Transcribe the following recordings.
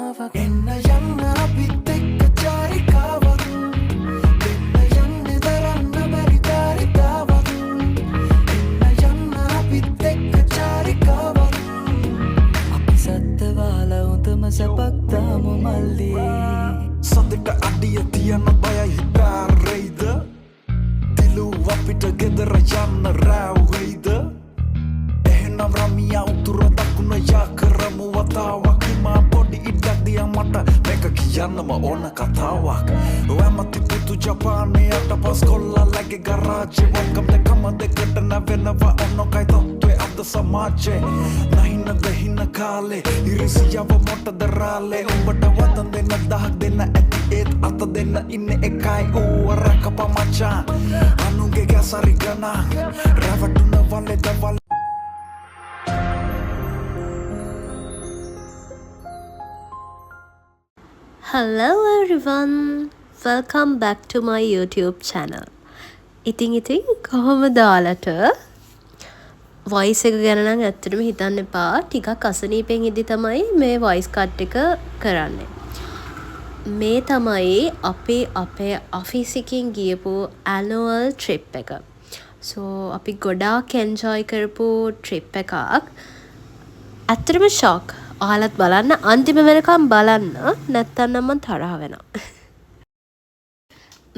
එන්න යන්න අපිත් එක්ක චාරිකාවක් දෙන්න යන්න දරන්න බැරි චාරිකාවක් එන්න යන්න අපිත් එක්ක චාරිකාවක් අපි සත්තවාල උතම සැපක් තාම මල්ලි සතට අඩිය තියන බයයි හිතාරෙයිද දිලු අපිට ගෙදර යන්න රැව්වෙයිද එහෙනම් රමියා උතුර දකුණ යා කරමු වතාවක් හිමා පොඩි ඉඩක් දියා මට මේක කියන්නම ඕන කතාවක් ඔයමති පුතු ජපානයට පස් කොල්ලලගේ ගරාජේ වල්කම් දෙකම දෙකට නැවෙනවා ඔන්නොකයි තත්ත්වේ අද සමාජේ නහින දහින කාලේ ඉරිසියාව මොටද රාලේ උඹට වතන් දෙන්න දහක් දෙන්න ඇති ඒත් අත දෙන්න ඉන්නේ එකයි ඌව රැකපා මචාන් අනුගේ ගැසරි ගණන් රැවටුන වලේ දවල් Hello everyone, welcome back to my YouTube channel. ඉතින් කොහොමද ඔයාලට voice එක ගැන නම් ඇත්තටම හිතන්න එපා. ටිකක් අසනීපෙන් ඉදි තමයි මේ voice cut එක කරන්නේ. මේ තමයි අපේ office එකෙන් ගියපු annual trip එක. So අපි ගොඩාක් enjoy කරපු trip එකක්. ඇත්තටම shock. ඔයාලත් බලන්න අන්තිම වෙනකම් බලන්න නැත්තම් මම තරහ වෙනවා.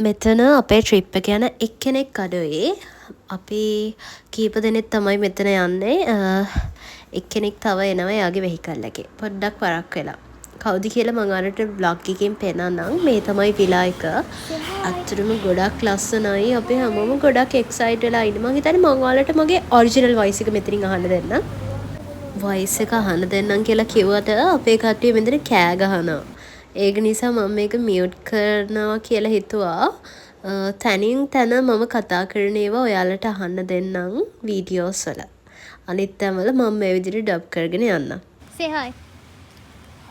මෙතන අපේ ට්‍රිප් එක යන එක්කෙනෙක් අඩුවේ. අපි කීප දෙනෙක් තමයි මෙතන යන්නේ. එක්කෙනෙක් තව එනවා එයාගේ වෙහිකල් එකේ. පොඩ්ඩක් වරක් වෙලා. කවුද කියලා මම අරට බ්ලොග් එකකින් පෙන්නන්නම්. මේ තමයි විලා එක. අත්‍තරම ගොඩක් ලස්සනයි. අපි හැමෝම ගොඩක් එක්සයිට් වෙලා ඉන්නේ. මම හිතන්නේ මම ඔයාලට මගේ ඔරිජිනල් වොයිස් එක මෙතනින් අහන්න දෙන්නම්. වොයිස් එක අහන්න දෙන්නම් කියලා කිව්වට අපේ කට්ටිය මෙතන කෑ ගහනවා. ඒක නිසා මම මේක මියුට් කරනවා කියලා හිතුවා. තනින් තන මම කතා කරන ඒවා ඔයාලට අහන්න දෙන්නම් වීඩියෝස් වල. අනිත් තැන්වල මම මේ විදිහට ඩබ් කරගෙන යන්නම්. Say hi.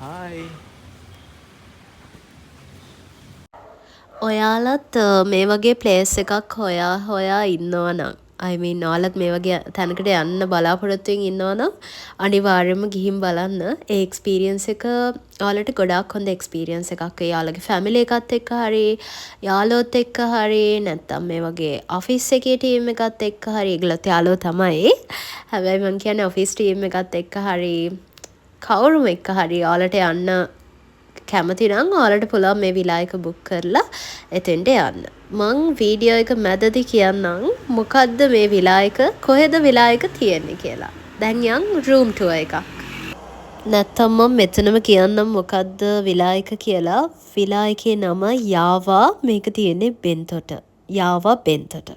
Hi. ඔයාලත් මේ වගේ ප්ලේස් එකක් හොයා ඉන්නවා නම් I mean ඔයාලත් මේ වගේ තැනකට යන්න බලාපොරොත්තුෙන් ඉන්නවා නම් අනිවාර්යයෙන්ම ගිහින් බලන්න. ඒ එක්ස්පීරියන්ස් එක ඔයාලට ගොඩාක් හොඳ එක්ස්පීරියන්ස් එකක්. ඒ යාළුවගේ ෆැමිලි එකත් එක්ක හරි යාළුවොත් එක්ක හරි නැත්නම් මේ වගේ ඔෆිස් එකේ ටීම් එකත් එක්ක හරි ඒගොල්ලෝ යාළුවෝ තමයි. හැබැයි මම කියන්නේ ඔෆිස් ටීම් එකත් එක්ක හරි කවුරුම එක්ක හරි ඔයාලට යන්න කැමති නම් ඔයාලට පුළුවන් මේ විලා එක බුක් කරලා එතෙන්ට යන්න. මං වීඩියෝ එක මැදදී කියන්නම් මොකද්ද මේ විලා එක කොහෙද විලා එක තියෙන්නේ කියලා. දැන් යන් රූම් ටුවර් එකක්. නැත්තම් මම මෙතනම කියන්නම් මොකද්ද විලා එක කියලා. විලා එකේ නම යාවා. මේක තියෙන්නේ බෙන්තොට. යාවා බෙන්තොට.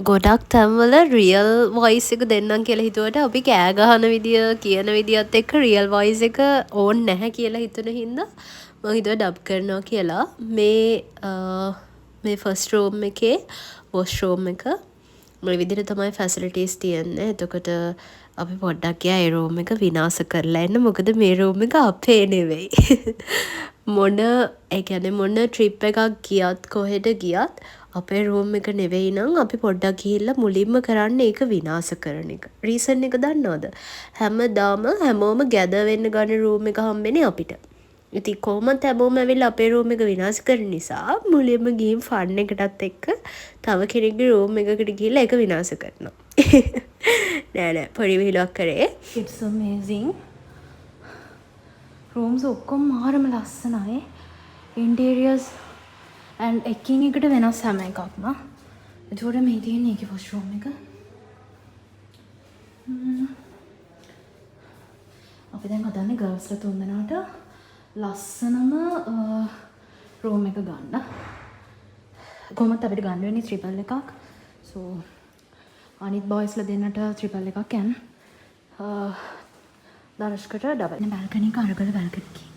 ගොඩක් තැන්වල රියල් වොයිස් එක දෙන්නම් කියලා හිතුවට අපි කෑ ගහන විදිය කියන විදියත් එක්ක රියල් වොයිස් එක ඕන් නැහැ කියලා හිතුන හින්දා මම හිතුවා ඩබ් කරනවා කියලා. මේ ෆස්ට් රූම් එකේ වොෂ් රූම් එක මේ විදිහට තමයි ෆැසිලිටිස් තියෙන්නේ. එතකොට අපි පොඩ්ඩක් ගියා ඒ රූම් එක විනාශ කරලා එන්න. මොකද මේ රූම් එක අපේ නෙවෙයි. මොන ට්‍රිප් එකක් ගියත් කොහෙද ගියත් අපේ රූම් එක නෙවෙයි නම් අපි පොඩ්ඩක් ගිහිල්ලා මුලින්ම කරන්නේ ඒක විනාශ කරන එක. රීසන් එක දන්නවද? හැමදාම හැමෝම ගැදර් වෙන්න ගන්න රූම් එක හම්බෙන්නේ අපිට. ඉතින් කොහොමද හැමෝම ඇවිල්ලා අපේ රූම් එක විනාශ කරන නිසා මුලින්ම ගිහින් ෆන් එකටත් එක්ක තව කෙනෙක්ගේ රූම් එකකට ගිහිල්ලා ඒක විනාශ කරනවා. නෑ පොඩි විහිළුවක් කරේ. It's amazing. රූම්ස් ඔක්කොම මාරම ලස්සනයි. ඉන්ටීරියර්ස් and එකින් එකට වෙනස් හැම එකක්ම. එතකොට මේ තියෙන්නේ ඒකේ ෆස්ට් රූම් එක. අපි දැන් හදන්නේ ගර්ල්ස්ලා තුන්දෙනාට ලස්සනම රූම් එක ගන්න. කොහොමද අපිට ගන්න වෙන්නේ ට්‍රිපල් එකක්. so අනිත් බොයිස්ලා දෙන්නට ට්‍රිපල් එකක් යන. දර්ශකට ඩබල්. බල්කනි එක අරගල බල්කනි එක.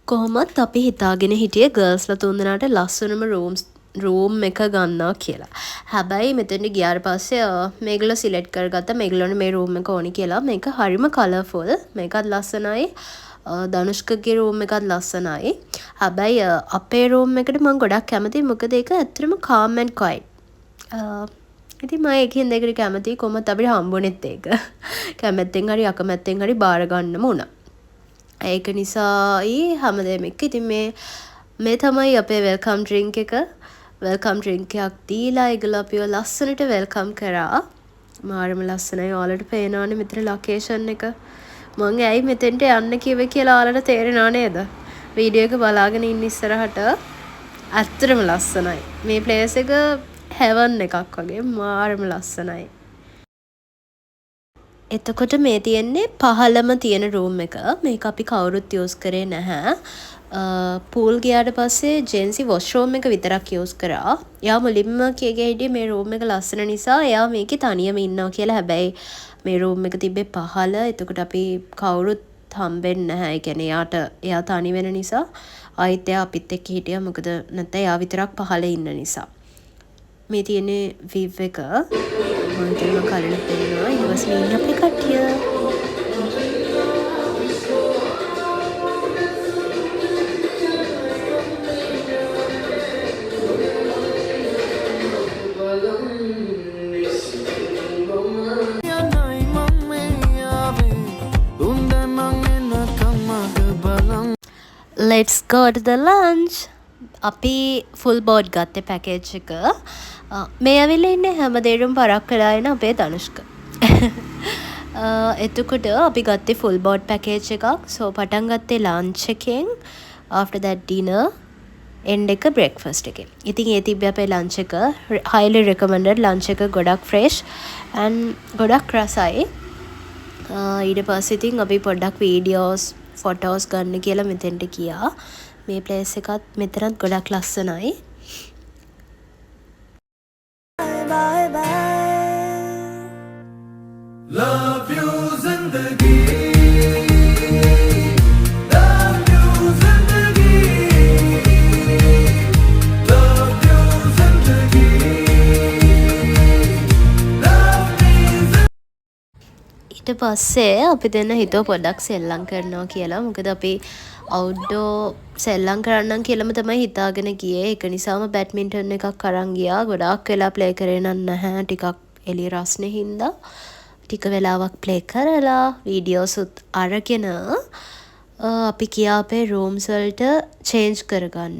කොහොමත් අපි හිතාගෙන හිටියේ ගර්ල්ස්ලා තුන්දෙනාට ලස්සනම රූම් එක ගන්නවා කියලා. හැබැයි මෙතනට ගියාට පස්සේ මේගොල්ලෝ සිලෙක්ට් කරගත්තා මේගොල්ලෝනේ මේ රූම් එක ඕනි කියලා. මේක හරිම කලර්ෆුල්. මේකත් ලස්සනයි. ධනුෂ්කගේ රූම් එකත් ලස්සනයි. හැබැයි අපේ රූම් එකට මම ගොඩක් කැමතියි. මොකද ඒක ඇත්තටම calm and quiet. ඉතින් මම එකෙන් දෙකට කැමතියි. කොහොමද අපිට හම්බුනේත් ඒක. කැමැත්තෙන් හරි අකමැත්තෙන් හරි බාර ගන්නම උනා. ඒක නිසායි හැමදේම එක්ක. ඉතින් මේ තමයි අපේ වෙල්කම් ඩ්‍රින්ක් එක. වෙල්කම් ඩ්‍රින්ක් එකක් දීලා ඒගොල්ලෝ අපිව ලස්සනට වෙල්කම් කරා. මාරම ලස්සනයි. ඔයාලට පේනවනේ මෙතන ලොකේෂන් එක. මම ඇයි මෙතෙන්ට යන්න කිව්වේ කියලා ඔයාලට තේරෙනව නේද? වීඩියෝ එක බලාගෙන ඉන්න ඉස්සරහට ඇත්තටම ලස්සනයි. මේ ප්ලේස් එක හෙවන් එකක් වගේ මාරම ලස්සනයි. එතකොට මේ තියෙන්නේ පහළම තියෙන රූම් එක. මේක අපි කවුරුත් යූස් කරේ නැහැ. පූල් ගියාට පස්සේ ජෙන්සි වොෂ්රූම් එක විතරක් යූස් කරා. එයා මුලින්ම කියගේ හිටියේ මේ රූම් එක ලස්සන නිසා එයා මේකේ තනියම ඉන්නවා කියලා. හැබැයි මේ රූම් එක තිබ්බේ පහළ. එතකොට අපි කවුරුත් හම්බෙන්නේ නැහැ. ඒ කියන්නේ එයා තනි වෙන නිසා ආයෙත් එයා අපිත් එක්ක හිටියා. මොකද නැත්නම් එයා විතරක් පහළ ඉන්න නිසා. මේ තියෙන්නේ වීව් එක. මම හිතනවා කලින් පෙන්නනවා. ඊවස්නේ ඉන්න අපේ කට්ටිය. Let's go to the lunch. අපි ෆුල් බෝඩ් ගත්තේ පැකේජ් එක. මේ ඇවිල්ලා ඉන්නේ හැමදේටම පරක් වෙලා එන අපේ ධනුෂ්ක. එතකොට අපි ගත්තේ ෆුල් බෝඩ් පැකේජ් එකක්. සෝ පටන් ගත්තේ ලන්ච් එකෙන්. after that dinner end එක breakfast එකෙන්. ඉතින් ඒ තිබ්බේ අපේ ලන්ච් එක. highly recommended ලන්ච් එක ගොඩක් fresh and ගොඩක් රසයි. ඊට පස්සේ ඉතින් අපි පොඩ්ඩක් වීඩියෝස් ෆොටෝස් ගන්න කියලා මෙතෙන්ට ගියා. මේ ප්ලේස් එකත් මෙතනත් ගොඩක් ලස්සනයි. bye bye love you zindagi love you zindagi love you zindagi love me ඊට පස්සේ අපි දෙන්න හිතුව පොඩ්ඩක් සෙල්ලම් කරනවා කියලා. මොකද අපි අවුට්ඩෝ සෙල්ලම් කරන්නම් කියලාම තමයි හිතාගෙන ගියේ. ඒක නිසාම බැඩ්මින්ටන් එකක් අරන් ගියා. ගොඩාක් වෙලා ප්ලේ කරේ නැහැ. ටිකක් එළිය රස්නේ හින්දා ටික වෙලාවක් ප්ලේ කරලා වීඩියෝසුත් අරගෙන අපි ගියා අපේ රූම්ස් වලට චේන්ජ් කරගන්න.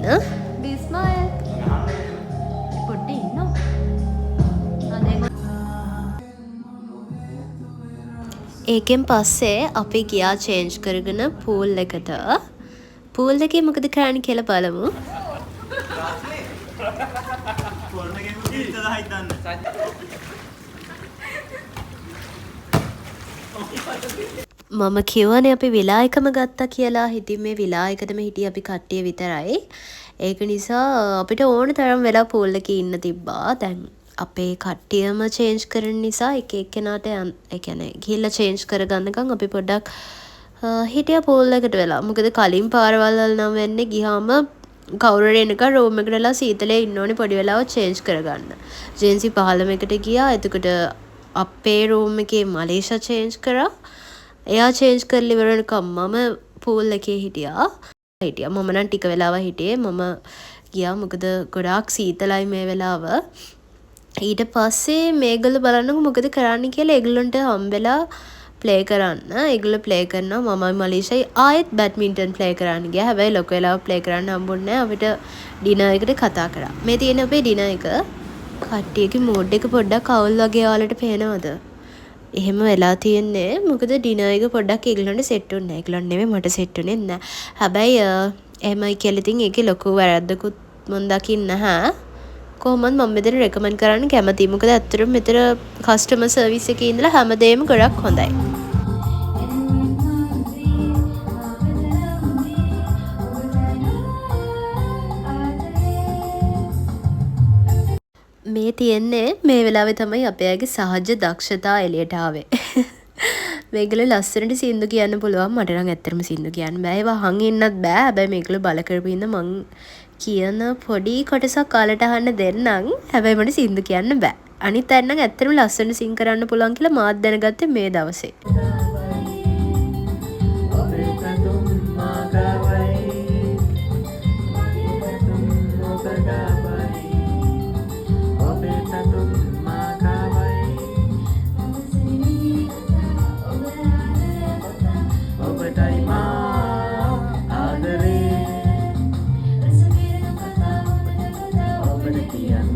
ඒකෙන් පස්සේ අපි ගියා චේන්ජ් කරගෙන පූල් එකට. පූල් එකේ මොකද කරන්න කියලා බලමු. මම කියවනේ අපි විලායකම ගත්තා කියලා. ඉතින් මේ විලායකටම හිටියේ අපි කට්ටිය විතරයි. ඒක නිසා අපිට ඕන තරම් වෙලා පූල් එකේ ඉන්න තිබ්බා. දැන් අපේ කට්ටියම චේන්ජ් කරන නිසා එක එක්කෙනාට ඒ කියන්නේ ගිහිල්ලා චේන්ජ් කරගන්නකම් අපි පොඩ්ඩක් හිටියා පූල් එකට වෙලා. මොකද කලින් පාරවල් වල නම් වෙන්නේ ගියාම කවුරු හරි එනකන් රූම් එකට වෙලා සීතලේ ඉන්න ඕනේ පොඩි වෙලාවක් චේන්ජ් කරගන්න. ජෙන්සි පහළම එකට ගියා. එතකොට අපේ රූම් එකේ මලේෂා චේන්ජ් කරා. එයා චේන්ජ් කරලා ඉවර වෙනකම් මම පූල් එකේ හිටියා. මම නම් ටික වෙලාවක් හිටියේ. මම ගියා මොකද ගොඩාක් සීතලයි මේ වෙලාව. ඊට පස්සේ මේගොල්ලෝ බලන්නකො මොකද කරන්න කියලා. ඒගොල්ලන්ට හම්බෙලා ප්ලේ කරන්න. ඒගොල්ලෝ ප්ලේ කරනවා. මමයි මලීෂයි ආයෙත් බැඩ්මින්ටන් ප්ලේ කරන්න ගියා. හැබැයි ලොකු වෙලාවක් ප්ලේ කරන්න හම්බුන්නේ නැහැ. අපිට ඩිනර් එකට කතා කරා. මේ තියෙන අපේ ඩිනර් එක. කට්ටියගේ මූඩ් එක පොඩ්ඩක් අවුල් වගේ ඔයාලට පේනවද? එහෙම වෙලා තියෙන්නේ. මොකද ඩිනර් එක පොඩ්ඩක් ඒගොල්ලන්ට සෙට් වුණේ නැහැ. ඒගොල්ලන් නෙමෙයි මට සෙට් වුණේ නැහැ. හැබැයි එහෙමයි කියලා ඉතින් ඒකේ ලොකු වැරද්දකුත් මම දකින්නේ නැහැ. කොහොමද මම මෙතන රෙකමන්ඩ් කරන්න කැමතියි. මොකද ඇත්තටම මෙතන කස්ටමර් සර්විස් එකේ ඉඳලා හැමදේම ගොඩක් හොඳයි. මේ තියෙන්නේ මේ වෙලාවේ තමයි අපේ අයගේ සහජ දක්ෂතා එළියට ආවේ. මේගොල්ලෝ ලස්සනට සින්දු කියන්න පුළුවන්. මට නම් ඇත්තටම සින්දු කියන්න බෑ. ඒවා අහන් ඉන්නත් බෑ. හැබැයි මේගොල්ලෝ බල කරපු ඉන්න මං කියන පොඩි කොටසක් කාලට අහන්න දෙන්නම්. හැබැයි මට සින්දු කියන්න බෑ. අනිත් අය නම් ඇත්තටම ලස්සනට සින් කරන්න පුළුවන් කියලා මාත් දැනගත්තේ මේ දවසේ. ඔබටයි මා ආදරේ ඔබට කියන්න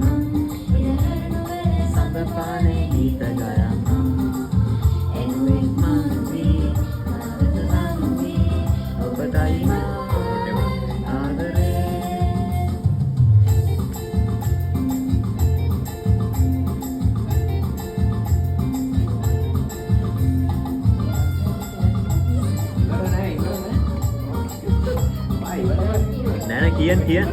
සඳපානේ ගීත ගයන්න එනුවෙක් මන්දී ඔබටයි මා ආදරේ නෑ කියන්න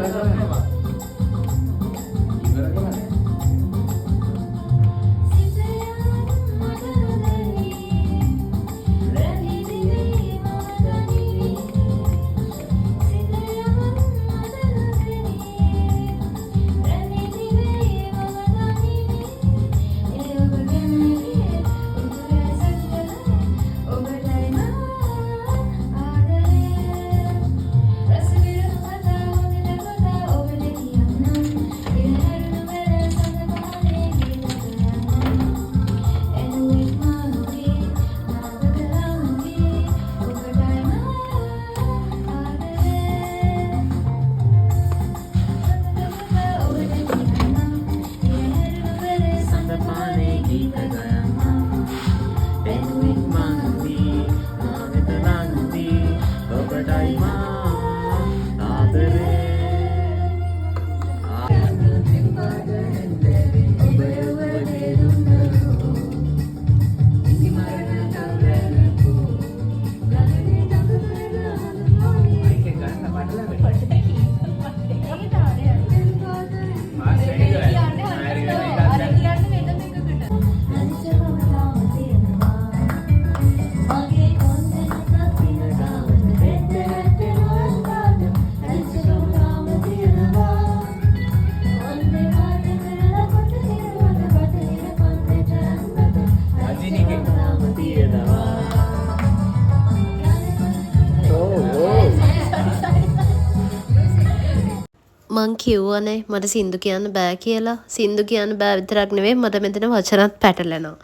මං කිව්වනේ මට සින්දු කියන්න බෑ කියලා. සින්දු කියන්න බෑ විතරක් නෙවෙයි මට මෙතන වචනත් පැටලෙනවා.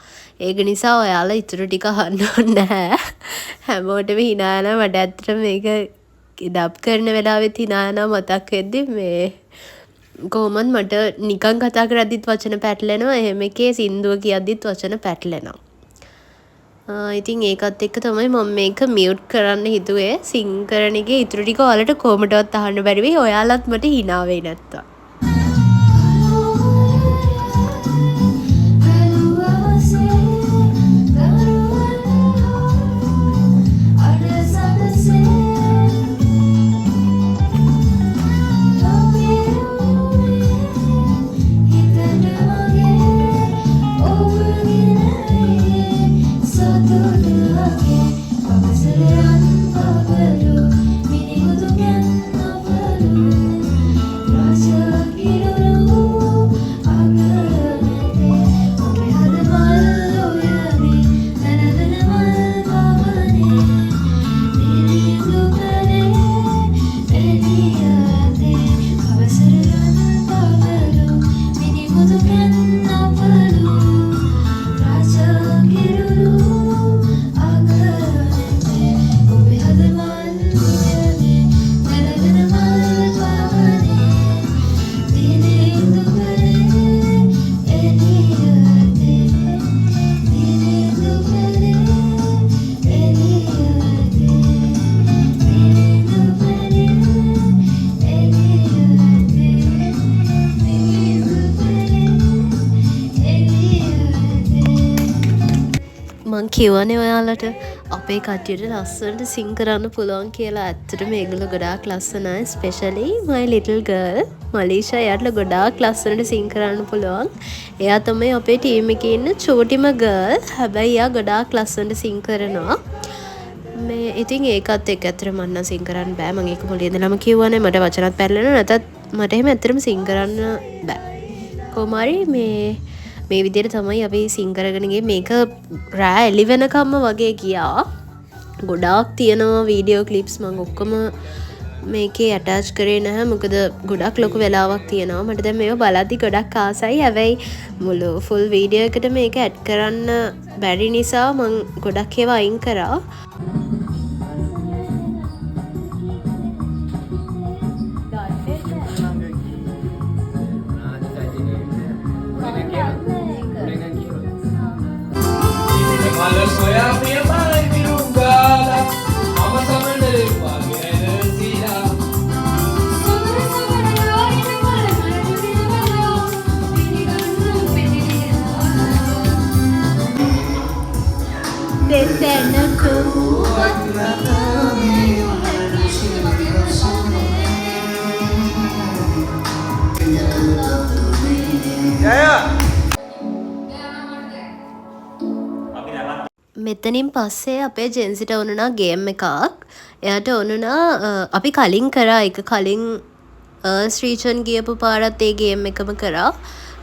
ඒක නිසා ඔයාලා ඉතුරු ටික අහන්න ඕනේ නැහැ. හැමෝටම hina යනවා. මට ඇත්තට මේක ඩබ් කරන වෙලාවෙත් hina යනවා මතක් වෙද්දි මේ කොහොමද මට නිකන් කතා කරද්දිත් වචන පැටලෙනවා. එහෙම එකේ සින්දුව කියද්දිත් වචන පැටලෙනවා. ඉතින් ඒකත් එක්ක තමයි මම මේක මියුට් කරන්න හිතුවේ. සිං කරන එකේ ඉතුරු ටික ඔයාලට කොහොමදවත් අහන්න බැරි වෙයි. ඔයාලත් මට hina වෙයි නැත්තම්. මං කියවනේ ඔයාලට අපේ කට්ටියට ලස්සනට සිං කරන්න පුළුවන් කියලා. ඇත්තටම මේගොල්ලෝ ගොඩාක් ලස්සනයි. Specially my little girl මලීෂා. එයාට ගොඩාක් ලස්සනට සිං කරන්න පුළුවන්. එයා තමයි අපේ ටීම් එකේ ඉන්න චූටිම ගර්ල්. හැබැයි එයා ගොඩාක් ලස්සනට සිං කරනවා. මේ ඉතින් ඒකත් එක්ක ඇත්තට මම නම් සිං කරන්න බෑ. මම ඒක මුලින් ඉඳලම කිව්වනේ මට වචනත් පැටලෙනවා. නැතත් මට එහෙම ඇත්තටම සිං කරන්න බෑ. කොහොම හරි මේ විදිහට තමයි අපි සිං කරගෙන ගියේ. මේක රෑ එළි වෙනකම්ම වගේ ගියා. ගොඩාක් තියෙනවා වීඩියෝ ක්ලිප්ස්. මම ඔක්කොම මේකේ ඇටච් කරේ නැහැ. මොකද ගොඩක් ලොකු වෙලාවක් තියෙනවා. මට දැන් මේව බලද්දි ගොඩක් ආසයි. හැබැයි මුළු ෆුල් වීඩියෝ එකට මේක ඇඩ් කරන්න බැරි නිසා මම ගොඩක් ඒවා අයින් කරා. මෙතනින් පස්සේ අපේ ජෙන්සිට ඕනුනා ගේම් එකක්. එයාට ඕනුනා අපි කලින් කරා එක කලින් ශ්‍රීචන් ගියපු පාරත් ඒ ගේම් එකම කරා.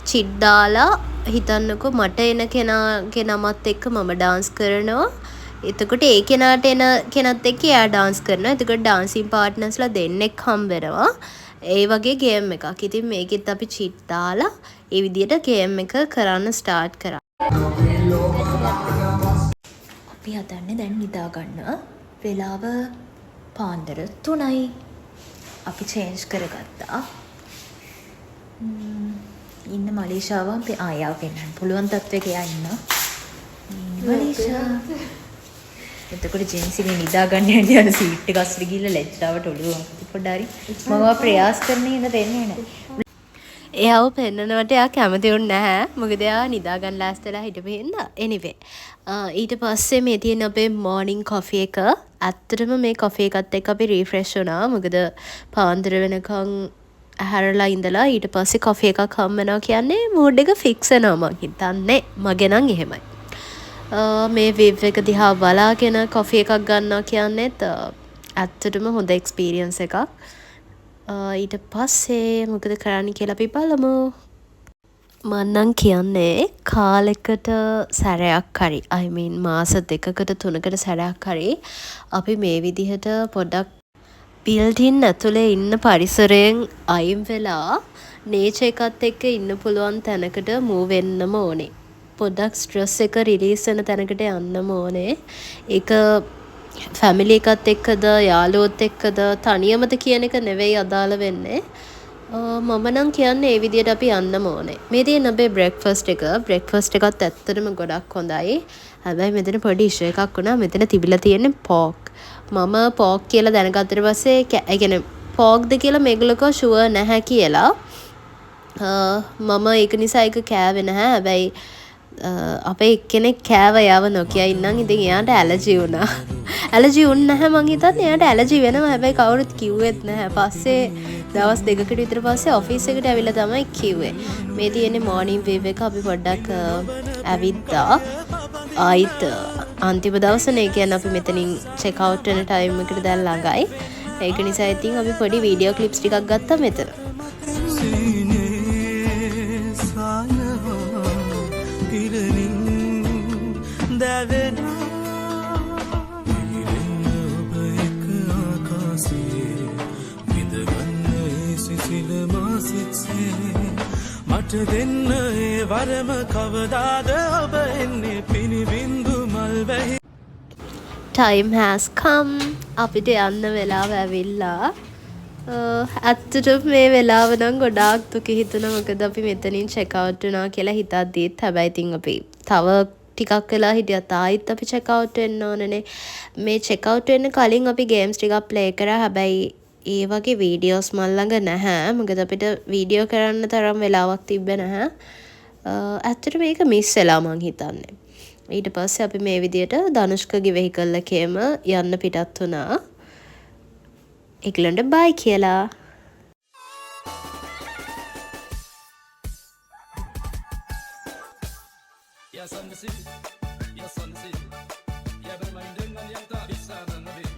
චිට් දාලා හිතන්නකෝ මට එන කෙනාගේ නමත් එක්ක මම ඩාන්ස් කරනවා. එතකොට ඒ කෙනාට එන කෙනත් එක්ක එයා ඩාන්ස් කරනවා. එතකොට ඩාන්සින් පාර්ට්නර්ස්ලා දෙන්නෙක් හම්බ වෙනවා. ඒ වගේ ගේම් එකක්. ඉතින් මේකෙත් අපි චිට් දාලා ඒ විදිහට ගේම් එක කරන්න ස්ටාර්ට් කරා. අපි හදන්නේ දැන් නිදා ගන්න. වෙලාව පාන්දර 3යි. අපි චේන්ජ් කරගත්තා. ඉන්න මලීෂාව අපි ආයාව පෙන්වන්න පුළුවන් තත්ත්වයක යන්න. මලීෂා. එතකොට ජෙන්සි මේ නිදා ගන්න යන්නේ අර සීට් එක අස්සට ගිහලා ලැජ්ජාවට ඔළුව අහපු පොඩ්ඩක් හරි. මම ප්‍රයාස කරන්නේ ඉඳ දෙන්නේ නැහැ. එයාව පෙන්නනවට එයා කැමති වුණේ නැහැ. මොකද එයා නිදා ගන්න ලෑස්තිලා හිටපු හින්දා. anyway ඊට පස්සේ මේ තියෙන අපේ morning coffee එක. ඇත්තටම මේ coffee එකත් එක්ක අපි refresh වුණා. මොකද පාන්දර වෙනකන් ඇහැරලා ඉඳලා ඊට පස්සේ coffee එකක් හම් වෙනවා කියන්නේ mood එක fix වෙනවා මං හිතන්නේ. මගේ නම් එහෙමයි. මේ වේව් එක දිහා බලාගෙන coffee එකක් ගන්නවා කියන්නේත් ඇත්තටම හොඳ experience එකක්. ඊට පස්සේ මොකද කරන්න කියලා අපි බලමු. මන්නම් කියන්නේ කාලෙකට සැරයක් හරි I mean මාස 2කට 3කට සැරයක් හරි අපි මේ විදිහට පොඩ්ඩක් බිල්ඩින් ඇතුලේ ඉන්න පරිසරයෙන් අයින් වෙලා නේචර් එකත් එක්ක ඉන්න පුළුවන් තැනකට මූව් වෙන්නම ඕනේ. පොඩ්ඩක් ස්ට්‍රෙස් එක රිලීස් වෙන තැනකට යන්නම ඕනේ. ඒක ෆැමිලි එකත් එක්කද යාළුවොත් එක්කද තනියමද කියන එක නෙවෙයි අදාළ වෙන්නේ. මම නම් කියන්නේ ඒ විදිහට අපි යන්නම ඕනේ. මේ තියෙන අපේ බ්‍රෙක්ෆාස්ට් එක. බ්‍රෙක්ෆාස්ට් එකත් ඇත්තටම ගොඩක් හොඳයි. හැබැයි මෙතන පොඩි ඉෂුව එකක් වුණා. මෙතන තිබිලා තියෙන්නේ පෝක්. මම පෝක් කියලා දැනගත්තට පස්සේ ඒ කියන්නේ පෝක්ද කියලා මේගොල්ලෝ ෂුවර් නැහැ කියලා. මම ඒක නිසා ඒක කෑවේ නැහැ. හැබැයි අපේ එක්කෙනෙක් කෑව යව නොකිය ඉන්නම්. ඉතින් එයාට ඇලර්ජි වුණා. ඇලර්ජි වුණ නැහැ මං හිතන්නේ එයාට ඇලර්ජි වෙනවා. හැබැයි කවුරුත් කිව්වෙත් නැහැ. පස්සේ දවස් 2කට විතර පස්සේ ඔෆිස් එකට ඇවිල්ලා තමයි කිව්වේ. මේ තියෙන්නේ morning wave එක. අපි පොඩ්ඩක් ඇවිද්දා. ආයිත් අන්තිම දවසනේ කියන්නේ අපි මෙතනින් check out වෙන time එකට දැන් ළඟයි. ඒක නිසා ඉතින් අපි පොඩි වීඩියෝ ක්ලිප්ස් ටිකක් ගත්තා මෙතන. මට දෙන්න ඒ වරම කවදාද ඔබ එන්නේ පිනිබින්දු මල් වැහි. Time has come. අපිට යන්න වෙලාව ඇවිල්ලා. ඇත්තටම මේ වෙලාව නම් ගොඩාක් දුක හිතුණා. මොකද අපි මෙතනින් check out වුණා කියලා හිතද්දිත් හැබැයි ඉතින් අපි තව ටිකක් වෙලා හිටියත් ආයිත් අපි check out වෙන්න ඕනනේ. මේ check out වෙන්න කලින් අපි games ටිකක් play කරා. හැබැයි ඒ වගේ වීඩියෝස් මල් ළඟ නැහැ. මොකද අපිට වීඩියෝ කරන්න තරම් වෙලාවක් තිබ්බේ නැහැ. ඇත්තට මේක මිස් වෙලා මං හිතන්නේ. ඊට පස්සේ අපි මේ විදියට ධනුෂ්කගේ වෙහිකල් එකේම යන්න පිටත් වුණා. ඒගොල්ලන්ට බයි කියලා. Yes, on the city. Yes, on the city. Yeah, but my dengan yang tak bisa dan nabi.